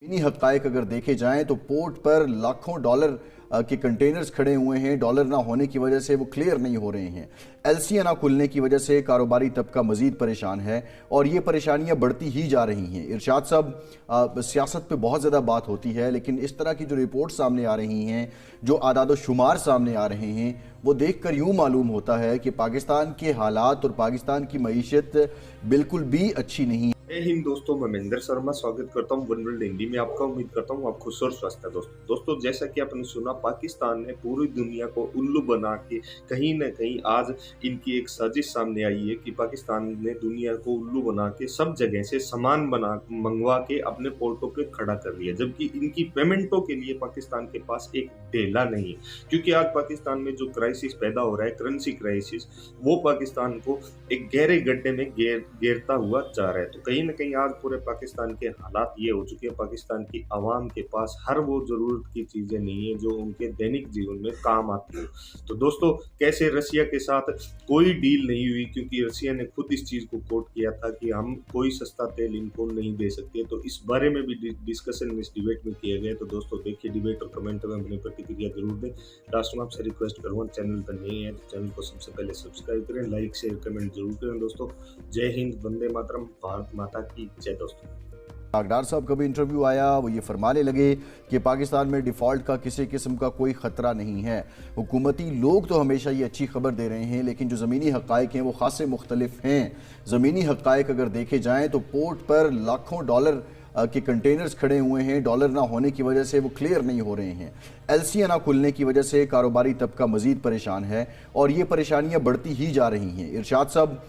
इन्हीं हक़ाइक़ अगर देखे जाएं तो पोर्ट पर लाखों डॉलर के कंटेनर्स खड़े हुए हैं। डॉलर ना होने की वजह से वो क्लियर नहीं हो रहे हैं। एलसीआं ना खुलने की वजह से कारोबारी तबका मज़ीद परेशान है और ये परेशानियां बढ़ती ही जा रही हैं। इरशाद साहब, सियासत पे बहुत ज़्यादा बात होती है, लेकिन इस तरह की जो रिपोर्ट सामने आ रही हैं, जो आदाद शुमार सामने आ रहे हैं, वो देख कर यूँ मालूम होता है कि पाकिस्तान के हालात और पाकिस्तान की मईशत बिल्कुल भी अच्छी नहीं है। हिंद दोस्तों, मैं महेंद्र शर्मा स्वागत करता हूं वन वर्ल्ड हिंदी में आपका। उम्मीद करता हूं आप खुश और स्वस्थ हैं। दोस्तों जैसा कि आपने सुना, पाकिस्तान ने पूरी दुनिया को उल्लू बना के कहीं न कहीं आज इनकी एक साजिश सामने आई है कि पाकिस्तान ने दुनिया को उल्लू बना के सब जगह से सामान मंगवा के अपने पोर्टों पे खड़ा कर लिया, जबकि इनकी पेमेंटों के लिए पाकिस्तान के पास एक ढेला नहीं है। क्योंकि आज पाकिस्तान में जो क्राइसिस पैदा हो रहा है, करेंसी क्राइसिस, वो पाकिस्तान को एक गहरे गड्ढे में घेरता हुआ जा रहा है। तो कहीं न कहीं आज पूरे पाकिस्तान के हालात ये हो चुके हैं, पाकिस्तान की आवाम के पास हर वो जरूरत की चीजें नहीं है जो उनके दैनिक जीवन में काम आती है। तो दोस्तों, कैसे रसिया के साथ कोई डील नहीं हुई, क्योंकि रसिया ने खुद इस चीज को कोट किया था कि हम कोई सस्ता तेल इनको नहीं दे सकते। तो इस बारे में भी डिस्कशन इस डिबेट में किया गया। तो दोस्तों देखिए डिबेट और कमेंट में अपनी प्रतिक्रिया जरूर दें। लास्ट में आपसे रिक्वेस्ट करूँगा, चैनल पर नए हैं तो चैनल को सबसे पहले सब्सक्राइब करें, लाइक शेयर कमेंट जरूर करें। दोस्तों जय हिंद, वंदे मातरम, भारत माता की जय। दोस्तों डार साहब का भी इंटरव्यू आया, वो ये फरमाने लगे कि पाकिस्तान में डिफ़ॉल्ट का किसी किस्म का कोई ख़तरा नहीं है। हुकूमती लोग तो हमेशा ये अच्छी खबर दे रहे हैं, लेकिन जो ज़मीनी हक़ाइक़ हैं वो ख़ासे मुख्तलिफ हैं। ज़मीनी हक़ाइक़ अगर देखे जाएँ तो पोर्ट पर लाखों डॉलर के कंटेनर्स खड़े हुए हैं। डॉलर ना होने की वजह से वो क्लियर नहीं हो रहे हैं। एलसीआं ना खुलने की वजह से कारोबारी तबका मज़ीद परेशान है और ये परेशानियां बढ़ती ही जा रही हैं। इरशाद साहब,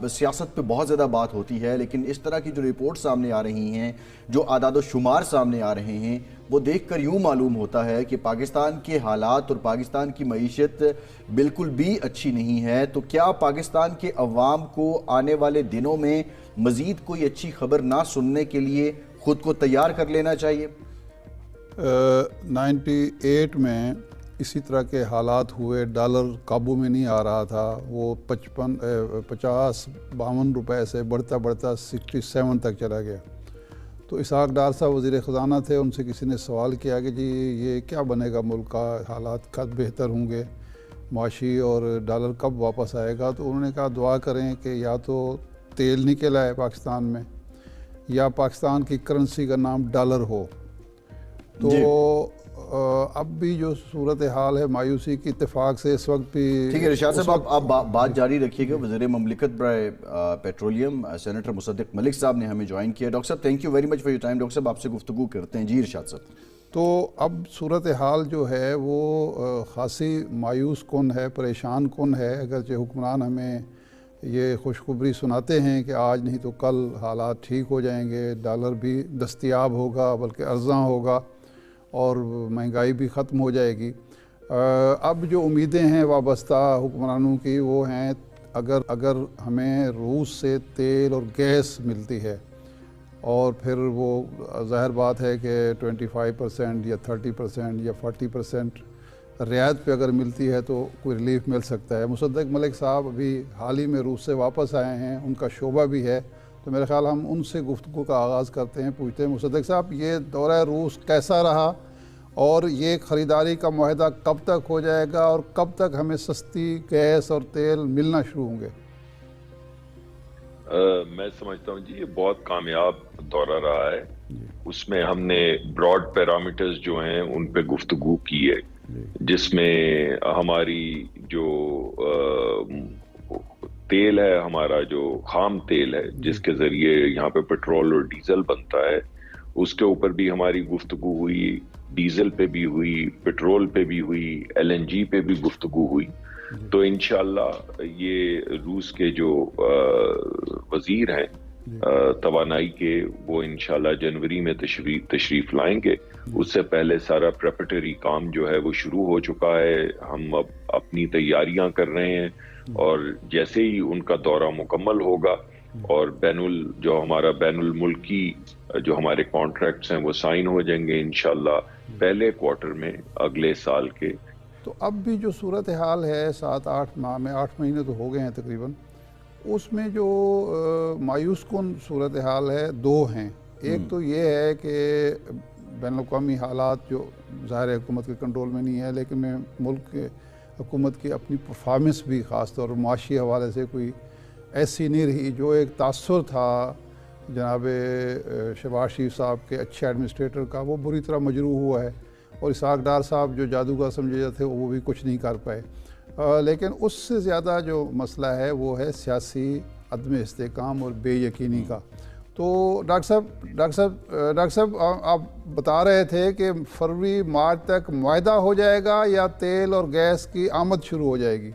सियासत पे बहुत ज़्यादा बात होती है, लेकिन इस तरह की जो रिपोर्ट सामने आ रही हैं, जो आदाद शुमार सामने आ रहे हैं, वो देख कर यूँ मालूम होता है कि पाकिस्तान के हालात और पाकिस्तान की मईशत बिल्कुल भी अच्छी नहीं है। तो क्या पाकिस्तान के अवाम को आने वाले दिनों में मज़ीद कोई अच्छी खबर ना सुनने के लिए ख़ुद को तैयार कर लेना चाहिए? 98 में इसी तरह के हालात हुए, डॉलर काबू में नहीं आ रहा था। वो 50-52 रुपए से बढ़ता बढ़ता 67 तक चला गया। तो इसहाक डार साहब वज़ीर ख़ज़ाना थे, उनसे किसी ने सवाल किया कि जी ये क्या बनेगा, मुल्क का हालात कब बेहतर होंगे, माशी और डॉलर कब वापस आएगा। तो उन्होंने कहा दुआ करें कि या तो तेल निकल आए पाकिस्तान में, या पाकिस्तान की करेंसी का नाम डॉलर हो। तो अब भी जो सूरत हाल है मायूसी की, इत्तेफाक से इस वक्त भी ठीक है। इरशाद साहब, आप बात जारी रखिएगा। वज़ीर ममलिकत बराए पेट्रोलियम सेनेटर मुसद्दिक मलिक साहब ने हमें ज्वाइन किया। डॉक्टर साहब, thank you very much for your time. Doctor साहब आपसे गुफ्तगू करते हैं। जी इरशाद साहब। तो अब सूरत हाल जो है वो खासी मायूस कुन है, परेशान कुन है। अगरचे हुक्मरान हमें ये खुशखबरी सुनाते हैं कि आज नहीं तो कल हालात ठीक हो जाएंगे, डॉलर भी दस्तयाब होगा, बल्कि अर्ज़ा होगा और महंगाई भी ख़त्म हो जाएगी। अब जो उम्मीदें हैं वाबस्ता हुक्मरानों की वो हैं, अगर हमें रूस से तेल और गैस मिलती है और फिर वो ज़ाहिर बात है कि 25% या 30% या 40% रियायत पे अगर मिलती है तो कोई रिलीफ मिल सकता है। मुसद्दिक मलिक साहब अभी हाल ही में रूस से वापस आए हैं, उनका शोबा भी है। तो मेरे ख्याल हम उनसे गुफ्तगू का आगाज़ करते हैं। पूछते हैं मुसद्दिक साहब, ये दौरा रूस कैसा रहा और ये ख़रीदारी का मुआहदा कब तक हो जाएगा और कब तक हमें सस्ती गैस और तेल मिलना शुरू होंगे? मैं समझता हूँ जी ये बहुत कामयाब दौरा रहा है। उसमें हमने ब्रॉड पैरामीटर्स जो हैं उन पे गुफ्तगू की है, जिसमें हमारी जो तेल है, हमारा जो खाम तेल है जिसके ज़रिए यहाँ पे पेट्रोल और डीजल बनता है, उसके ऊपर भी हमारी गुफ्तगू हुई। डीजल पे भी हुई, पेट्रोल पे भी हुई, LNG पे भी गुफ्तगू हुई। तो इंशाल्लाह ये रूस के जो वजीर हैं तवानाई के, वो इंशाल्लाह जनवरी में तशरीफ लाएंगे। उससे पहले सारा प्रेपरेटरी काम जो है वो शुरू हो चुका है। हम अब अपनी तैयारियां कर रहे हैं और जैसे ही उनका दौरा मुकम्मल होगा और जो हमारा बैनुल मुल्की जो हमारे कॉन्ट्रैक्ट्स हैं वो साइन हो जाएंगे इंशाल्लाह पहले क्वार्टर में अगले साल के। तो अब भी जो सूरत हाल है 7-8 माह में, 8 महीने तो हो गए हैं तकरीबन, उसमें जो मायूस कुन सूरत हाल है दो हैं। ایک تو یہ ہے کہ بین الاقوامی حالات جو ظاہر حکومت کے کنٹرول میں نہیں ہے، لیکن میں ملک کے حکومت کی اپنی پرفارمنس بھی خاص طور پر معاشی حوالے سے کوئی ایسی نہیں رہی. جو ایک تاثر تھا جناب شہباز شریف صاحب کے اچھے ایڈمنسٹریٹر کا، وہ بری طرح مجروح ہوا ہے، اور اسحاق ڈار صاحب جو جادوگر سمجھے جاتے تھے وہ بھی کچھ نہیں کر پائے. لیکن اس سے زیادہ جو مسئلہ ہے وہ ہے سیاسی عدم استحکام اور بے یقینی کا. تو ڈاکٹر صاحب آپ بتا رہے تھے کہ فروری مارچ تک معاہدہ ہو جائے گا یا تیل اور گیس کی آمد شروع ہو جائے گی؟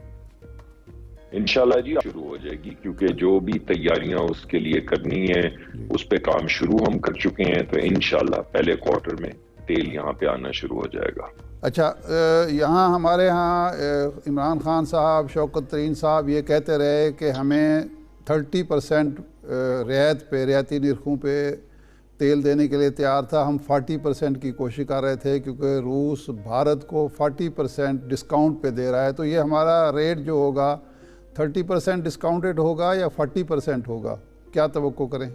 انشاءاللہ جی شروع ہو جائے گی، کیونکہ جو بھی تیاریاں اس کے لیے کرنی ہے اس پہ کام شروع ہم کر چکے ہیں. تو انشاءاللہ پہلے کوارٹر میں تیل یہاں پہ آنا شروع ہو جائے گا. اچھا، یہاں ہمارے ہاں عمران خان صاحب، شوکت ترین صاحب یہ کہتے رہے کہ ہمیں 30% رعایت پہ، رعایتی نرخوں پہ تیل دینے کے لیے تیار تھا. ہم 40% کی کوشش کر رہے تھے کیونکہ روس بھارت کو 40% ڈسکاؤنٹ پہ دے رہا ہے. تو یہ ہمارا ریٹ جو ہوگا 30% ڈسکاؤنٹڈ ہوگا یا 40% ہوگا؟ کیا توقع کریں؟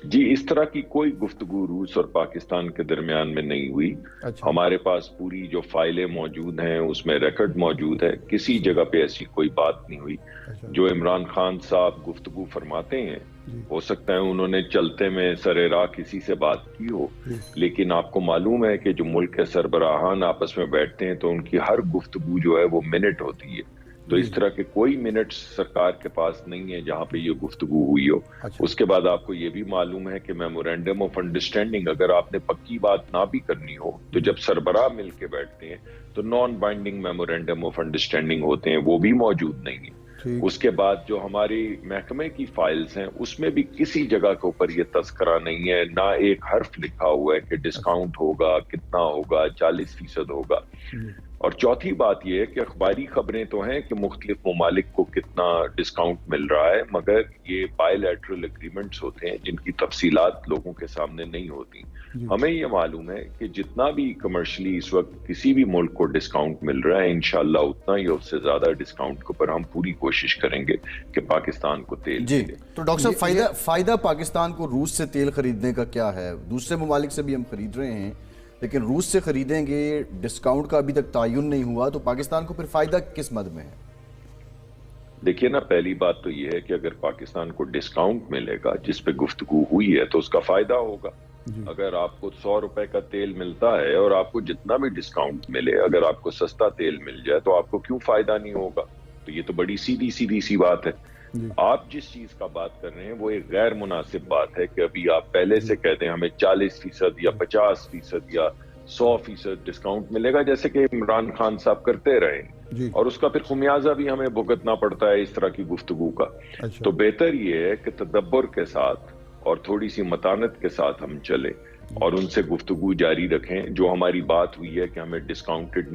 جی اس طرح کی کوئی گفتگو روس اور پاکستان کے درمیان میں نہیں ہوئی. اچھا. ہمارے پاس پوری جو فائلیں موجود ہیں اس میں ریکارڈ موجود ہے، کسی جگہ پہ ایسی کوئی بات نہیں ہوئی. جو عمران خان صاحب گفتگو فرماتے ہیں ہو سکتا ہے انہوں نے چلتے میں سر راہ کسی سے بات کی ہو، لیکن آپ کو معلوم ہے کہ جو ملک کے سربراہان آپس میں بیٹھتے ہیں تو ان کی ہر گفتگو جو ہے وہ منٹ ہوتی ہے. تو اس طرح کے کوئی منٹس سرکار کے پاس نہیں ہے جہاں پہ یہ گفتگو ہوئی ہو. اس کے بعد آپ کو یہ بھی معلوم ہے کہ میمورینڈم آف انڈرسٹینڈنگ اگر آپ نے پکی بات نہ بھی کرنی ہو تو جب سربراہ مل کے بیٹھتے ہیں تو naan binding memorandum of understanding ہوتے ہیں، وہ بھی موجود نہیں ہے. اس کے بعد جو ہماری محکمے کی فائلز ہیں اس میں بھی کسی جگہ کے اوپر یہ تذکرہ نہیں ہے، نہ ایک حرف لکھا ہوا ہے کہ ڈسکاؤنٹ ہوگا، کتنا ہوگا، 40% ہوگا. اور چوتھی بات یہ ہے کہ اخباری خبریں تو ہیں کہ مختلف ممالک کو کتنا ڈسکاؤنٹ مل رہا ہے، مگر یہ بائی لیٹرل اگریمنٹس ہوتے ہیں جن کی تفصیلات لوگوں کے سامنے نہیں ہوتی. ہمیں یہ معلوم ہے کہ جتنا بھی کمرشلی اس وقت کسی بھی ملک کو ڈسکاؤنٹ مل رہا ہے انشاءاللہ اتنا ہی اس سے زیادہ ڈسکاؤنٹ کے اوپر ہم پوری کوشش کریں گے کہ پاکستان کو تیل جی. تو ڈاکٹر صاحب فائدہ پاکستان کو روس سے تیل خریدنے کا کیا ہے؟ دوسرے ممالک سے بھی ہم خرید رہے ہیں لیکن روس سے خریدیں گے، ڈسکاؤنٹ کا ابھی تک تعین نہیں ہوا، تو پاکستان کو پھر فائدہ کس مد میں ہے؟ دیکھیے نا، پہلی بات تو یہ ہے کہ اگر پاکستان کو ڈسکاؤنٹ ملے گا جس پہ گفتگو ہوئی ہے تو اس کا فائدہ ہوگا. اگر آپ کو 100 روپے کا تیل ملتا ہے اور آپ کو جتنا بھی ڈسکاؤنٹ ملے، اگر آپ کو سستا تیل مل جائے تو آپ کو کیوں فائدہ نہیں ہوگا؟ تو یہ تو بڑی سیدھی سی بات ہے. آپ جس چیز کا بات کر رہے ہیں وہ ایک غیر مناسب بات ہے کہ ابھی آپ پہلے سے کہتے ہیں ہمیں 40% یا 50% یا 100% ڈسکاؤنٹ ملے گا، جیسے کہ عمران خان صاحب کرتے رہے اور اس کا پھر خمیازہ بھی ہمیں بھگتنا پڑتا ہے اس طرح کی گفتگو کا. تو بہتر یہ ہے کہ تدبر کے ساتھ اور تھوڑی سی متانت کے ساتھ ہم چلیں اور ان سے گفتگو جاری رکھیں. جو ہماری بات ہوئی ہے کہ ہمیں ڈسکاؤنٹڈ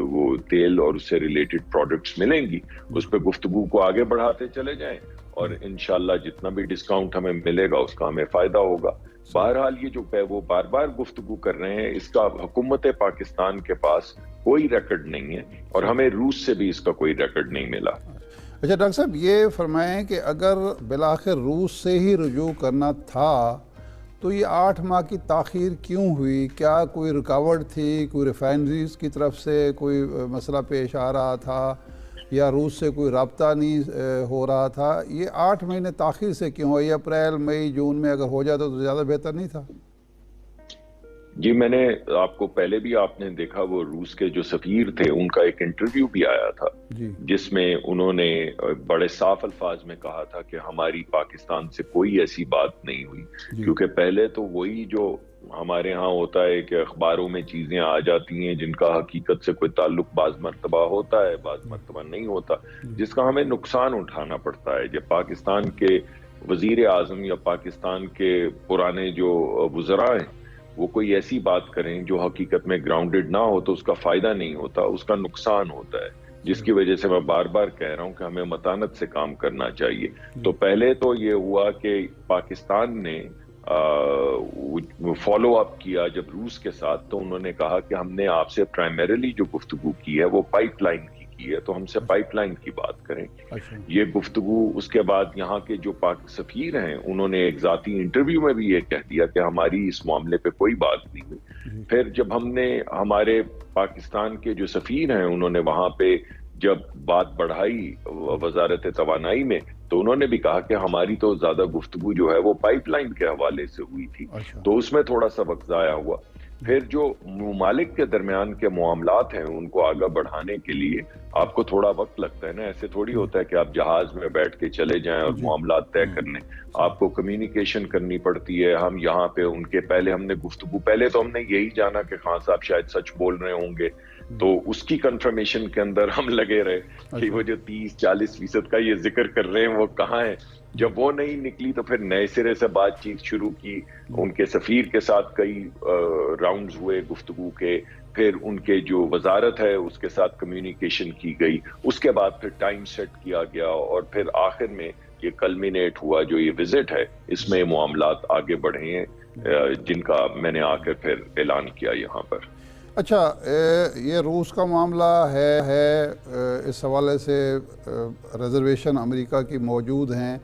وہ تیل اور اس سے ریلیٹڈ پروڈکٹس ملیں گی، اس پہ گفتگو کو آگے بڑھاتے چلے جائیں اور انشاءاللہ جتنا بھی ڈسکاؤنٹ ہمیں ملے گا اس کا ہمیں فائدہ ہوگا. بہرحال یہ جو ہے وہ بار بار گفتگو کر رہے ہیں، اس کا حکومت پاکستان کے پاس کوئی ریکارڈ نہیں ہے اور ہمیں روس سے بھی اس کا کوئی ریکارڈ نہیں ملا. اچھا ڈاکٹر صاحب یہ فرمائیں کہ اگر بالآخر روس سے ہی رجوع کرنا تھا تو یہ 8 ماہ کی تاخیر کیوں ہوئی؟ کیا کوئی رکاوٹ تھی؟ کوئی ریفائنریز کی طرف سے کوئی مسئلہ پیش آ رہا تھا یا روس سے کوئی رابطہ نہیں ہو رہا تھا؟ یہ 8 مہینے تاخیر سے کیوں ہوئی؟ اپریل، مئی، جون میں اگر ہو جاتا تو زیادہ بہتر نہیں تھا؟ جی میں نے آپ کو پہلے بھی آپ نے دیکھا وہ روس کے جو سفیر تھے ان کا ایک انٹرویو بھی آیا تھا جس میں انہوں نے بڑے صاف الفاظ میں کہا تھا کہ ہماری پاکستان سے کوئی ایسی بات نہیں ہوئی. کیونکہ پہلے تو وہی جو ہمارے ہاں ہوتا ہے کہ اخباروں میں چیزیں آ جاتی ہیں جن کا حقیقت سے کوئی تعلق بعض مرتبہ ہوتا ہے، بعض مرتبہ نہیں ہوتا، جس کا ہمیں نقصان اٹھانا پڑتا ہے. جب پاکستان کے وزیر اعظم یا پاکستان کے پرانے جو وزراء ہیں وہ کوئی ایسی بات کریں جو حقیقت میں گراؤنڈڈ نہ ہو تو اس کا فائدہ نہیں ہوتا، اس کا نقصان ہوتا ہے. جس کی وجہ سے میں بار بار کہہ رہا ہوں کہ ہمیں متانت سے کام کرنا چاہیے. تو پہلے تو یہ ہوا کہ پاکستان نے فالو اپ کیا جب روس کے ساتھ، تو انہوں نے کہا کہ ہم نے آپ سے پرائمریلی جو گفتگو کی ہے وہ پائپ لائن کی की है तो हमसे पाइपलाइन की बात करें। अच्छा। ये गुफ्तगू, उसके बाद यहाँ के जो पाक सफीर हैं उन्होंने एक ज़ाती इंटरव्यू में भी ये कह दिया कि हमारी इस मामले पे कोई बात नहीं हुई। फिर जब हमने हमारे पाकिस्तान के जो सफीर हैं उन्होंने वहाँ पे जब बात बढ़ाई वजारत तवानाई में, तो उन्होंने भी कहा कि हमारी तो ज्यादा गुफ्तगू जो है वो पाइपलाइन के हवाले से हुई थी। अच्छा। तो उसमें थोड़ा सा वक्त ज़ाया हुआ। फिर जो ममालिक के दरमियान के मामलात हैं उनको आगे बढ़ाने के लिए आपको थोड़ा वक्त लगता है ना, ऐसे थोड़ी होता है कि आप जहाज में बैठ के चले जाएं और मामलात तय करने। आपको कम्युनिकेशन करनी पड़ती है। हम यहाँ पे उनके पहले हमने गुफ्तगू, पहले तो हमने यही जाना कि खान साहब शायद सच बोल रहे होंगे, तो उसकी कंफर्मेशन के अंदर हम लगे रहे कि वो जो 30-40% का ये जिक्र कर रहे हैं वो कहाँ है। जब वो नहीं निकली तो फिर नए सिरे से बातचीत शुरू की। उनके सफीर के साथ कई राउंड्स हुए गुफ्तगू के, फिर उनके जो वजारत है उसके साथ कम्युनिकेशन की गई, उसके बाद फिर टाइम सेट किया गया और फिर आखिर में ये कल्मिनेट हुआ जो ये विजिट है, इसमें मामलात आगे बढ़े हैं जिनका मैंने आकर फिर ऐलान किया यहाँ पर। अच्छा, ये रूस का मामला है इस हवाले से रिजर्वेशन अमेरिका की मौजूद हैं।